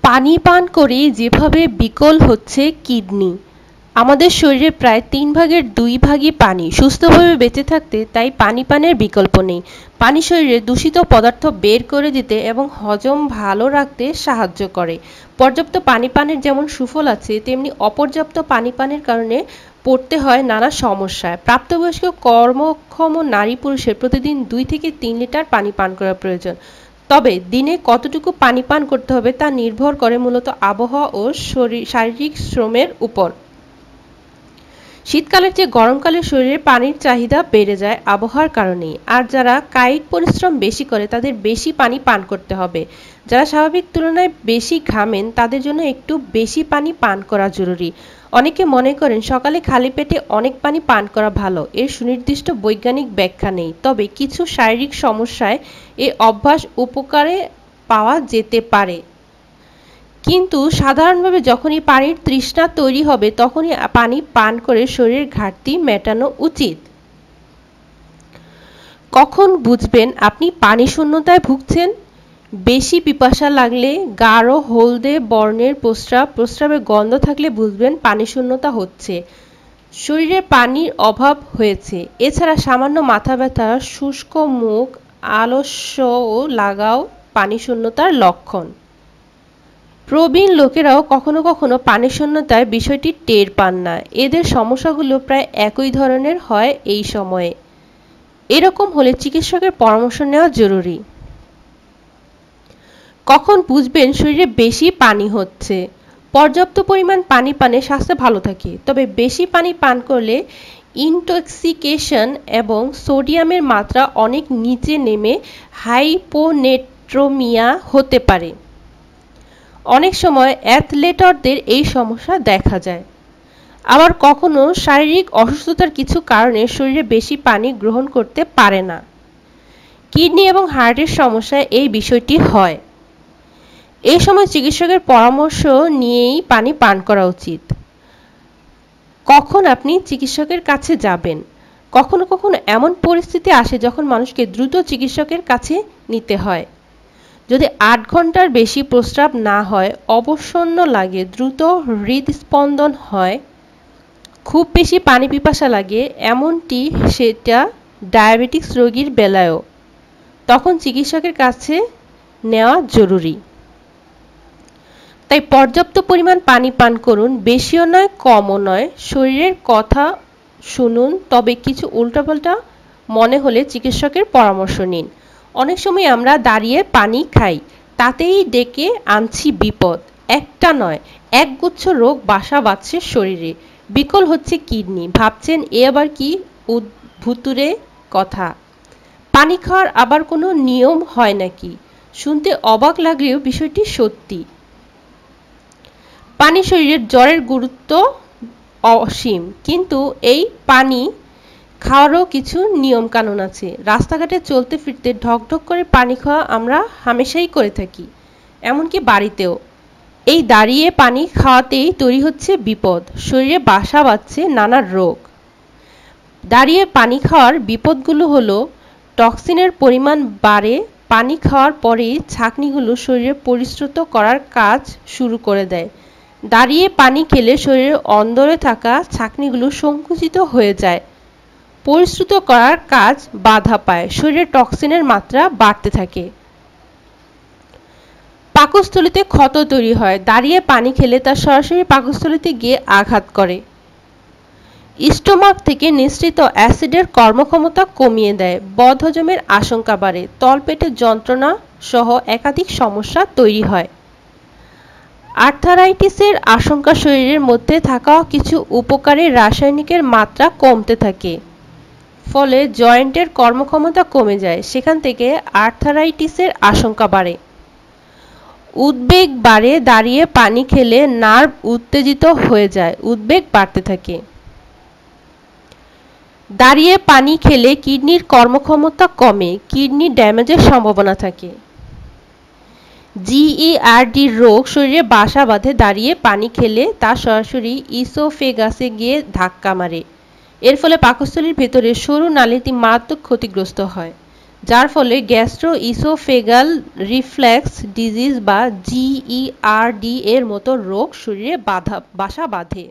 পানি পান করে যেভাবে বিকল হচ্ছে কিডনি। আমাদের শরীরে প্রায় 3 ভাগের 2 ভাগই পানি। সুস্থভাবে বেঁচে থাকতে তাই পানি পানের বিকল্প নেই। পানি শরীরে দূষিত পদার্থ বের করে দিতে এবং হজম ভালো রাখতে সাহায্য করে। পর্যাপ্ত পানি পানের যেমন সুফল আছে, তেমনি অপর্যাপ্ত পানি পানের কারণে পড়তে হয় নানা সমস্যায়। প্রাপ্তবয়স্ক কর্মক্ষম নারী পুরুষের প্রতিদিন 2 থেকে 3 লিটার পানি পান করা প্রয়োজন। তবে দিনে কতটুকু পানি পান করতে হবে তা নির্ভর করে মূলত আবহাওয়া ও শারীরিক শ্রমের উপর। শীতকালের চেয়ে গরমকালে শরীরে পানির চাহিদা বেড়ে যায় আবহাওয়ার কারণেই। আর যারা কায়িক পরিশ্রম বেশি করে তাদের বেশি পানি পান করতে হবে। যারা স্বাভাবিক তুলনায় বেশি ঘামেন তাদের জন্য একটু বেশি পানি পান করা জরুরি। অনেকে মনে করেন সকালে খালি পেটে অনেক পানি পান করা ভালো। এর সুনির্দিষ্ট বৈজ্ঞানিক ব্যাখ্যা নেই, তবে কিছু শারীরিক সমস্যায় এই অভ্যাস উপকারে পাওয়া যেতে পারে। কিন্তু সাধারণভাবে যখনই পানির তৃষ্ণা তৈরি হবে তখনই পানি পান করে শরীরের ঘাটতি মেটানো উচিত। কখন বুঝবেন আপনি পানি শূন্যতায় ভুগছেন? বেশি পিপাসা লাগলে, গাঢ় হলদে বর্ণের প্রস্রাবে গন্ধ থাকলে বুঝবেন পানি শূন্যতা হচ্ছে, শরীরে পানির অভাব হয়েছে। এছাড়া সামান্য মাথা ব্যথা, শুষ্ক মুখ, আলস্যও লাগাও পানি শূন্যতার লক্ষণ। প্রবীণ লোকেরাও কখনো কখনো পানি শূন্যতায় বিষয়টি টের পান না। এদের সমস্যাগুলো প্রায় একই ধরনের হয় এই সময়ে। এরকম হলে চিকিৎসকের পরামর্শ নেওয়া জরুরি। কখন বুঝবেন শরীরে বেশি পানি হচ্ছে? পর্যাপ্ত পরিমাণ পানি পানে স্বাস্থ্য ভালো থাকে, তবে বেশি পানি পান করলে ইনটক্সিকেশন এবং সোডিয়ামের মাত্রা অনেক নিচে নেমে হাইপোনেট্রোমিয়া হতে পারে। অনেক সময় অ্যাথলেটদের এই সমস্যা দেখা যায়। আবার কখনো শারীরিক অসুস্থতার কিছু কারণে শরীরে বেশি পানি গ্রহণ করতে পারে না। কিডনি এবং হার্টের সমস্যায় এই বিষয়টি হয়। এই সময় চিকিৎসকের পরামর্শ নিয়েই পানি পান করা উচিত। কখন আপনি চিকিৎসকের কাছে যাবেন? কখনো কখনো এমন পরিস্থিতি আসে যখন মানুষকে দ্রুত চিকিৎসকের কাছে নিতে হয়। যদি 8 ঘন্টার বেশি প্রস্রাব না হয়, অবসন্ন লাগে, দ্রুত হৃদস্পন্দন হয়, খুব বেশি পানি পিপাসা লাগে, এমনটি সেটা ডায়াবেটিস রোগীর বেলায়ও, তখন চিকিৎসকের কাছে নেওয়া জরুরি। তাই পর্যাপ্ত পরিমাণ পানি পান করুন, বেশিও নয় কমও নয়। শরীরের কথা শুনুন, তবে কিছু উল্টাপাল্টা মনে হলে চিকিৎসকের পরামর্শ নিন। অনেক সময় আমরা দাঁড়িয়ে পানি খাই, তাতেই ডেকে আনছি বিপদ। একটা নয়, একগুচ্ছ রোগ বাসা বাঁধছে শরীরে। বিকল হচ্ছে কিডনি, ভাবছেন এ আবার কি ভুতুড়ে কথা? পানি খাওয়ার আবার কোনো নিয়ম হয় নাকি? শুনতে অবাক লাগলেও বিষয়টি সত্যি। পানি শরীরের জ্বরের গুরুত্ব অসীম, কিন্তু এই পানি খাওয়ারও কিছু নিয়ম কানুন আছে। রাস্তাঘাটে চলতে ফিরতে ঢকঢক করে পানি খাওয়া আমরা হামেশাই করে থাকি, এমনকি বাড়িতেও। এই দাঁড়িয়ে পানি খাওয়াতেই তৈরি হচ্ছে বিপদ, শরীরে বাসা বাঁধছে নানা রোগ। দাঁড়িয়ে পানি খাওয়ার বিপদগুলো হলো, টক্সিনের পরিমাণ বাড়ে, পানি খাওয়ার পরেই ছাঁকনিগুলো শরীরে পরিশ্রুত করার কাজ শুরু করে দেয়। দাঁড়িয়ে পানি খেলে শরীরের অন্দরে থাকা ছাঁকনিগুলো সংকুচিত হয়ে যায়, পরিশ্রুত করার কাজ বাধা পায়, শরীরে টক্সিনের মাত্রা বাড়তে থাকে। পাকস্থলীতে ক্ষত তৈরি হয়, দাঁড়িয়ে পানি খেলে তা সরাসরি পাকস্থলীতে গিয়ে আঘাত করে। স্টোমাক থেকে নিঃসৃত অ্যাসিডের কর্মক্ষমতা কমিয়ে দেয়, বদহজমের আশঙ্কা বাড়ে, তলপেটে যন্ত্রণা সহ একাধিক সমস্যা তৈরি হয়। আর্থারাইটিসের আশঙ্কা, শরীরের মধ্যে থাকা কিছু উপকারী রাসায়নিকের মাত্রা কমতে থাকে, ফলে জয়েন্টের কর্মক্ষমতা কমে যায়, সেখান থেকে আর্থারাইটিসের আশঙ্কা বাড়ে। উদ্বেগ বাড়ে, দাঁড়িয়ে পানি খেলে নার্ভ উত্তেজিত হয়ে যায়, উদ্বেগ বাড়তে থাকে। দাঁড়িয়ে পানি খেলে কিডনির কর্মক্ষমতা কমে, কিডনি ড্যামেজের সম্ভাবনা থাকে। জিইআরডি রোগ শরীরে বাসা বাঁধে, দাঁড়িয়ে পানি খেলে তা সরাসরি ইসোফেগাসে গিয়ে ধাক্কা মারে, এর ফলে পাকস্থলীর ভেতরে সরু নালীটি মারাত্মক ক্ষতিগ্রস্ত হয়, যার ফলে গ্যাস্ট্রোইসোফেগাল রিফ্লেক্স ডিজিজ বা জিইআরডি এর মতো রোগ শরীরে বাসা বাঁধে।